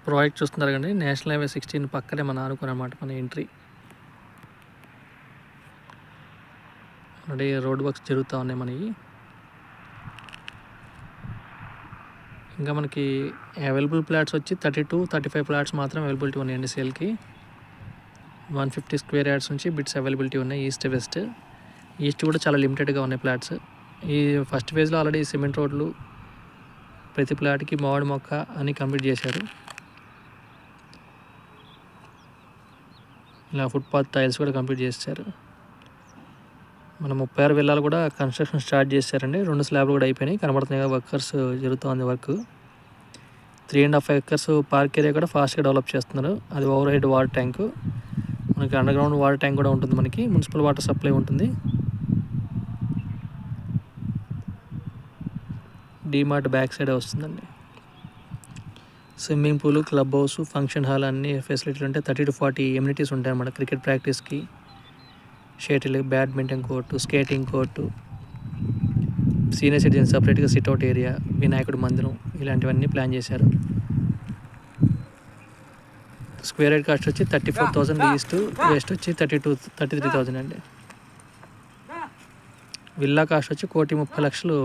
Project చూస్తున్నారు కండి, national highway 16 పక్కనే మన ఆనుకుని అనమాట మన ఎంట్రీ. ఆల్రెడీ రోడ్ వర్క్స్ జరుగుతూ ఉన్నాయి మనకి. ఇంకా మనకి అవైలబుల్ ప్లాట్స్ వచ్చి 32-35 ప్లాట్స్ మాత్రం అవైలబిలిటీ ఉన్నాయండి సేల్కి. 150 స్క్వేర్ యార్డ్స్ నుంచి బిట్స్ అవైలబిలిటీ ఉన్నాయి. ఈస్ట్ కూడా చాలా లిమిటెడ్గా ఉన్నాయి ప్లాట్స్. ఈ ఫస్ట్ ఫేజ్లో ఆల్రెడీ సిమెంట్ రోడ్లు, ప్రతి ప్లాట్కి మామిడి మొక్క అని కంప్లీట్ చేశారు. ఇలా ఫుట్పాత్ టైల్స్ కూడా కంప్లీట్ చేశారు. మన 36 విల్లాలు కూడా కన్స్ట్రక్షన్ స్టార్ట్ చేశారండి. 2 స్లాబ్లు కూడా అయిపోయినాయి, కనబడుతున్నాయి కదా, వర్కర్స్ జరుగుతుంది వర్క్. 3.5 ఎకర్స్ పార్క్ ఏరియా కూడా ఫాస్ట్గా డెవలప్ చేస్తున్నారు. అది ఓవర్ హెడ్ వాటర్ ట్యాంకు, మనకి అండర్ గ్రౌండ్ వాటర్ ట్యాంక్ కూడా ఉంటుంది. మనకి మున్సిపల్ వాటర్ సప్లై ఉంటుంది. డీమార్ట్ బ్యాక్ సైడ్ వస్తుందండి. Swimming pool, club house, function hall అన్ని ఫెసిలిటీలు ఉంటాయి. 30-40 ఎమ్యూనిటీస్ ఉంటాయి అన్నమాట. క్రికెట్ ప్రాక్టీస్కి, shuttle, badminton court, skating court, senior citizen సపరేట్గా సిట్అవుట్ ఏరియా, వినాయకుడి మందిరం, ఇలాంటివన్నీ ప్లాన్ చేశారు. స్క్వేర్ యార్డ్ కాస్ట్ వచ్చి 34,000 ఈస్ట్, వెస్ట్ వచ్చి 33,000 అండి. విల్లా కాస్ట్ వచ్చి 1,30,00,000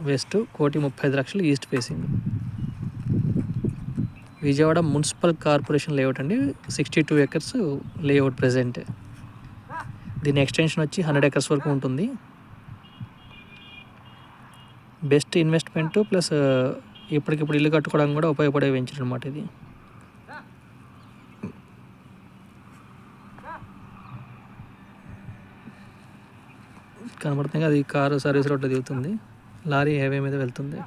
west, 1,35,00,000 east facing. Vijayawada municipal corporation layout అండి. 62 ఎకర్స్ లేఅవుట్ ప్రెజెంట్. దీని ఎక్స్టెన్షన్ వచ్చి 100 ఎకర్స్ వరకు ఉంటుంది. బెస్ట్ ఇన్వెస్ట్మెంట్ ప్లస్ ఇప్పటికిప్పుడు ఇల్లు కట్టుకోవడానికి కూడా ఉపయోగపడే వెంచర్ అనమాట ఇది. కనబడుతుంది, అది కారు సర్వీస్ రోడ్లో దిగుతుంది, లారీ హైవే మీద వెళ్తుంది.